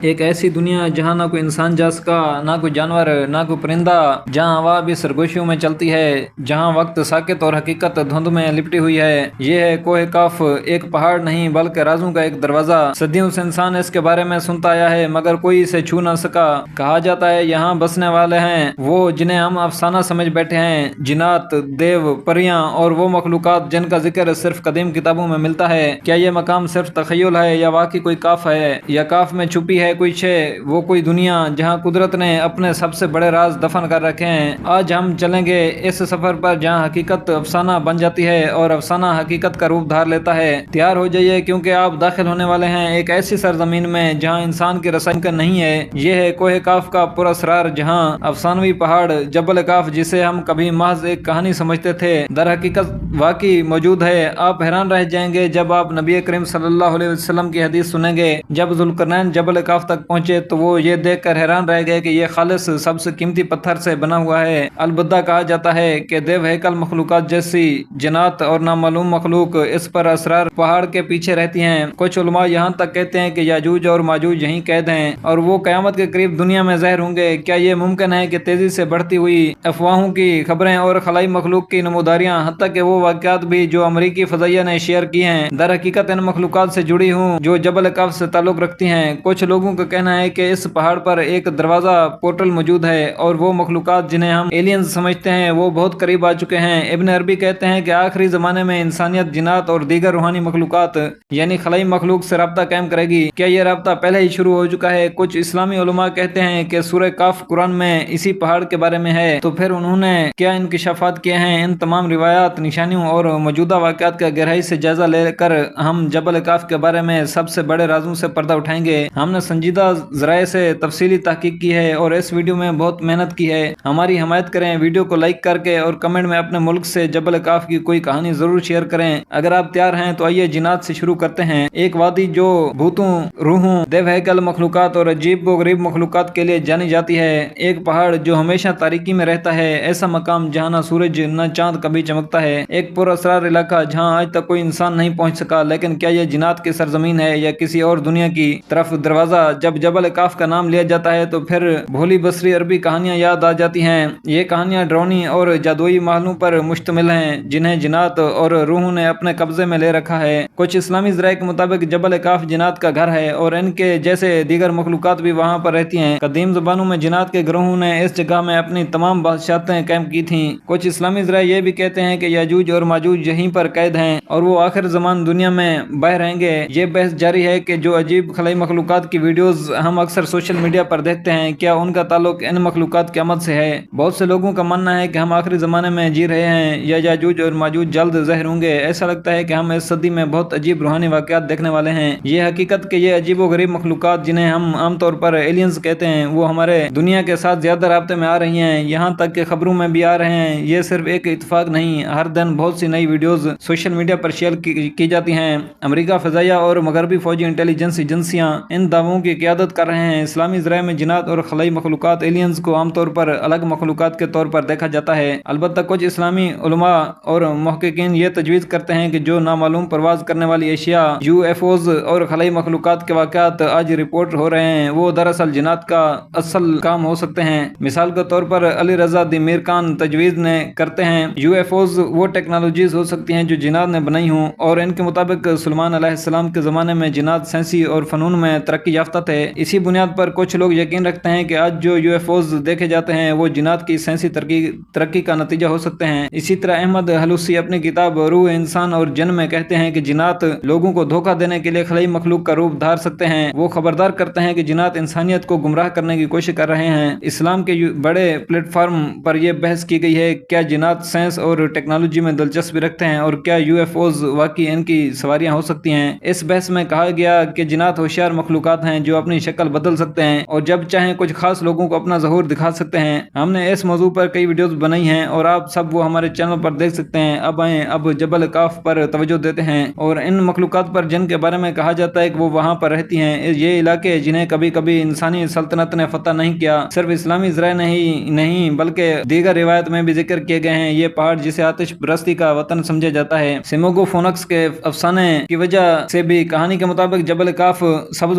ایک ایسی دنیا جہاں نہ کوئی انسان جا سکا، نہ کوئی جانور، نہ کوئی پرندہ، جہاں ہوا بھی سرگوشیوں میں چلتی ہے، جہاں وقت ساکت اور حقیقت دھند میں لپٹی ہوئی ہے۔ یہ ہے کوہ کاف، ایک پہاڑ نہیں بلکہ رازوں کا ایک دروازہ۔ صدیوں سے انسان اس کے بارے میں سنتا آیا ہے مگر کوئی اسے چھو نہ سکا۔ کہا جاتا ہے یہاں بسنے والے ہیں وہ جنہیں ہم افسانہ سمجھ بیٹھے ہیں، جنات، دیو، پریاں اور وہ مخلوقات جن کا ذکر صرف قدیم کتابوں میں ملتا ہے۔ کیا یہ مقام صرف تخیل ہے یا واقعی کوئی کاف ہے، یا کاف میں چھپی ہے کوئی شے، وہ کوئی دنیا جہاں قدرت نے اپنے سب سے بڑے راز دفن کر رکھے ہیں؟ آج ہم چلیں گے اس سفر پر جہاں حقیقت افسانہ بن جاتی ہے اور افسانہ حقیقت کا روپ دھار لیتا ہے۔ تیار ہو جائیے کیونکہ آپ داخل ہونے والے ہیں ایک ایسی سرزمین میں جہاں انسان کی رسائی کا نہیں ہے۔ یہ ہے کوہ کاف کا پر اسرار، جہاں افسانوی پہاڑ جبل کاف، جسے ہم کبھی محض ایک کہانی سمجھتے تھے، در حقیقت واقعی موجود ہے۔ آپ حیران رہ جائیں گے جب آپ نبی کریم صلی اللہ علیہ وسلم کی حدیث سنیں گے۔ جب ذوالقرنین جبل کاف تک پہنچے تو وہ یہ دیکھ کر حیران رہ گئے کہ یہ خالص سب سے قیمتی پتھر سے بنا ہوا ہے۔ البتہ کہا جاتا ہے کہ دیو ہیکل مخلوقات جیسی جنات اور نامعلوم مخلوق اس پر اسرار پہاڑ کے پیچھے رہتی ہیں۔ کچھ علماء یہاں تک کہتے ہیں کہ یاجوج اور ماجوج یہیں قید ہیں اور وہ قیامت کے قریب دنیا میں ظاہر ہوں گے۔ کیا یہ ممکن ہے کہ تیزی سے بڑھتی ہوئی افواہوں کی خبریں اور خلائی مخلوق کی نموداریاں، حتیٰ کہ وہ واقعات بھی جو امریکی فضائیہ نے شیئر کی ہیں، در حقیقت ان مخلوقات سے جڑی ہوں جو جبل کاف سے تعلق رکھتی ہیں؟ کچھ لوگوں کا کہنا ہے کہ اس پہاڑ پر ایک دروازہ پورٹل موجود ہے اور وہ مخلوقات جنہیں ہم ایلینز سمجھتے ہیں وہ بہت قریب آ چکے ہیں۔ ابن عربی کہتے ہیں کہ آخری زمانے میں انسانیت جنات اور دیگر روحانی مخلوقات یعنی خلائی مخلوق سے رابطہ قائم کرے گی۔ کیا یہ رابطہ پہلے ہی شروع ہو چکا ہے؟ کچھ اسلامی علماء کہتے ہیں کہ سورہ کاف قرآن میں اسی پہاڑ کے بارے میں ہے، تو پھر انہوں نے کیا انکشافات کیے ہیں؟ ان تمام روایات، نشانیوں اور موجودہ واقعات کا گہرائی سے جائزہ لے کر ہم جبل کاف کے بارے میں سب سے بڑے رازوں سے پردہ اٹھائیں گے۔ ہم نے سنجیدہ ذرائع سے تفصیلی تحقیق کی ہے اور اس ویڈیو میں بہت محنت کی ہے۔ ہماری حمایت کریں، ویڈیو کو لائک کر کے اور کمنٹ میں اپنے ملک سے جبل کاف کی کوئی کہانی ضرور شیئر کریں۔ اگر آپ تیار ہیں تو آئیے جنات سے شروع کرتے ہیں۔ ایک وادی جو بھوتوں، روحوں، دیو ہیکل مخلوقات اور عجیب و غریب مخلوقات کے لیے جانی جاتی ہے۔ ایک پہاڑ جو ہمیشہ تاریکی میں رہتا ہے، ایسا مقام جہاں نہ سورج نہ چاند کبھی چمکتا ہے۔ ایک پر اسرار علاقہ جہاں آج تک کوئی انسان نہیں پہنچ سکا، لیکن کیا یہ جنات کی سرزمین ہے یا کسی اور دنیا کی طرف دروازہ؟ جب جبل کاف کا نام لیا جاتا ہے تو پھر بھولی بصری عربی کہانیاں یاد آ جاتی ہیں۔ یہ کہانیاں ڈرونی اور جادوئی محلوں پر مشتمل ہیں جنہیں جنات اور روحوں نے اپنے قبضے میں لے رکھا ہے۔ کچھ اسلامی ذرائع کے مطابق جبل کاف جنات کا گھر ہے اور ان کے جیسے دیگر مخلوقات بھی وہاں پر رہتی ہیں۔ قدیم زبانوں میں جنات کے گروہوں نے اس جگہ میں اپنی تمام بادشاہتیں قائم کی تھیں۔ کچھ اسلامی ذرائع یہ بھی کہتے ہیں کہ یاجوج اور ماجوج یہیں پر قید ہیں اور وہ آخر زمان دنیا میں باہر رہیں گے۔ یہ بحث جاری ہے کہ جو عجیب خلائی مخلوقات کی ویڈیوز ہم اکثر سوشل میڈیا پر دیکھتے ہیں، کیا ان کا تعلق ان مخلوقات کی آمد سے ہے؟ بہت سے لوگوں کا ماننا ہے کہ ہم آخری زمانے میں جی رہے ہیں یا یاجوج اور ماجوج جلد ظاہر ہوں گے۔ ایسا لگتا ہے کہ ہم اس صدی میں بہت عجیب روحانی واقعات دیکھنے والے ہیں۔ یہ حقیقت کہ یہ عجیب و غریب مخلوقات جنہیں ہم عام طور پر ایلینز کہتے ہیں، وہ ہمارے دنیا کے ساتھ زیادہ رابطے میں آ رہی ہیں، یہاں تک کہ خبروں میں بھی آ رہے ہیں۔ یہ صرف ایک اتفاق نہیں، ہر دن بہت سی نئی ویڈیوز سوشل میڈیا پر شیئر کی جاتی ہیں۔ امریکہ فضائیہ اور مغربی فوجی انٹیلیجنس ایجنسیاں ان دعووں کی قیادت کر رہے ہیں۔ اسلامی ذرائع میں جنات اور خلائی مخلوقات ایلینز کو عام طور پر الگ مخلوقات کے طور پر دیکھا جاتا ہے۔ البتہ کچھ اسلامی علماء اور محققین یہ تجویز کرتے ہیں کہ جو نامعلوم پرواز کرنے والی اشیاء، یو ایف اوز اور خلائی مخلوقات کے واقعات آج رپورٹ ہو رہے ہیں، وہ دراصل جنات کا اصل کام ہو سکتے ہیں۔ مثال کے طور پر علی رضا دی میر خان تجویز کرتے ہیں یو ایف اوز وہ ٹیکنالوجیز ہو سکتی ہیں جو جنات نے بنائی ہوں، اور ان کے مطابق سلیمان علیہ السلام کے زمانے میں جنات سائنسی اور فنون میں ترقی یافتہ تھے۔ اسی بنیاد پر کچھ لوگ یقین رکھتے ہیں کہ آج جو یو ایف اوز دیکھے جاتے ہیں وہ جنات کی سائنسی ترقی کا نتیجہ ہو سکتے ہیں۔ اسی طرح احمد حلوسی اپنی کتاب روح انسان اور جن میں کہتے ہیں کہ جنات لوگوں کو دھوکہ دینے کے لیے خلائی مخلوق کا روپ دھار سکتے ہیں۔ وہ خبردار کرتے ہیں کہ جنات انسانیت کو گمراہ کرنے کی کوشش کر رہے ہیں۔ اسلام کے بڑے پلیٹ فارم پر یہ بحث کی گئی ہے کیا جنات سائنس اور ٹیکنالوجی میں دلچسپی رکھتے ہیں اور کیا یو ایف اوز واقعی ان کی سواریاں ہو سکتی ہیں۔ اس بحث میں کہا گیا کہ جنات ہوشیار مخلوقات ہیں جو اپنی شکل بدل سکتے ہیں اور جب چاہیں کچھ خاص لوگوں کو اپنا ظہور دکھا سکتے ہیں۔ ہم نے اس موضوع پر کئی ویڈیوز بنائی ہیں اور آپ سب وہ ہمارے چینل پر دیکھ سکتے ہیں۔ اب آئیں اب جبل کاف پر توجہ دیتے ہیں اور ان مخلوقات پر جن کے بارے میں کہا جاتا ہے کہ وہ وہاں پر رہتی ہیں۔ یہ علاقے جنہیں کبھی کبھی انسانی سلطنت نے فتح نہیں کیا، صرف اسلامی ذرائع نہیں بلکہ دیگر روایت میں بھی ذکر کیے گئے ہیں۔ یہ پہاڑ جسے آتش پرستی کا وطن سمجھا جاتا ہے، سیموگو فونکس کے افسانے کی وجہ سے بھی کہانی کے مطابق جبل کاف سبز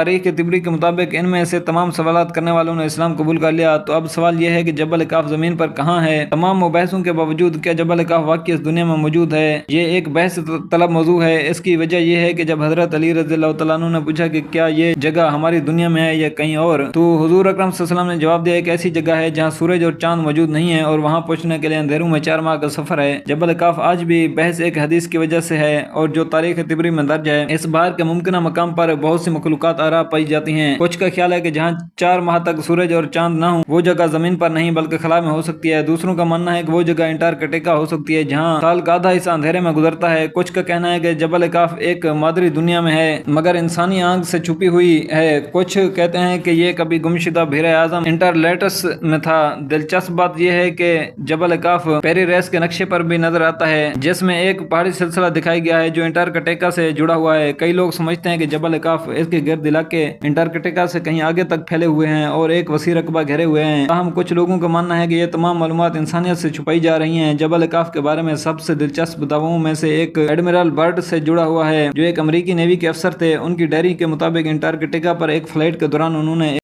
تاریخ طبری کے مطابق ان میں سے تمام سوالات کرنے والوں نے اسلام قبول کر لیا۔ تو اب سوال یہ ہے کہ جبل کاف زمین پر کہاں ہے؟ تمام مباحثوں کے باوجود کیا جبل کاف واقعی اس دنیا میں موجود ہے؟ یہ ایک بحث طلب موضوع ہے۔ اس کی وجہ یہ ہے کہ جب حضرت علی رضی اللہ تعالیٰ عنہ نے پوچھا کہ کیا یہ جگہ ہماری دنیا میں ہے یا کہیں اور، تو حضور اکرم صلی اللہ علیہ وسلم نے جواب دیا ایک ایسی جگہ ہے جہاں سورج اور چاند موجود نہیں ہے اور وہاں پہنچنے کے لیے اندھیروں میں 4 ماہ کا سفر ہے۔ جبل کاف آج بھی بحث ایک حدیث کی وجہ سے ہے اور جو تاریخ طبری میں درج ہے۔ اس بار کے ممکنہ مقام پر بہت سی مخلوقات آرا پائی جاتی ہیں۔ کچھ کا خیال ہے کہ جہاں 4 ماہ تک سورج اور چاند نہ ہوں وہ جگہ زمین پر نہیں بلکہ خلا میں ہو سکتی ہے۔ دوسروں کا ماننا ہے کہ وہ جگہ انٹارکٹیکا ہو سکتی ہے جہاں سال کا آدھا حصہ اندھیرے میں گزرتا ہے۔ کچھ کا کہنا ہے کہ جبل کاف ایک مادری دنیا میں ہے مگر انسانی آنکھ سے چھپی ہوئی ہے۔ کچھ کہتے ہیں کہ یہ کبھی گمشدہ بحر اعظم انٹرلیٹس میں تھا۔ دلچسپ بات یہ ہے کہ جبل کاف پیری ریس کے نقشے پر بھی نظر آتا ہے جس میں ایک پہاڑی سلسلہ دکھایا گیا ہے جو انٹارکٹیکا سے جڑا ہوا ہے۔ کئی لوگ سمجھتے ہیں کہ جبل کاف اس کے گرد علاقے انٹارکٹیکا سے کہیں آگے تک پھیلے ہوئے ہیں اور ایک وسیع رقبہ گھیرے ہوئے ہیں۔ تاہم کچھ لوگوں کا ماننا ہے کہ یہ تمام معلومات انسانیت سے چھپائی جا رہی ہیں۔ جبل کاف کے بارے میں سب سے دلچسپ دعووں میں سے ایک ایڈمرل برڈ سے جڑا ہوا ہے جو ایک امریکی نیوی کے افسر تھے۔ ان کی ڈائری کے مطابق انٹارکٹیکا پر ایک فلائٹ کے دوران انہوں نے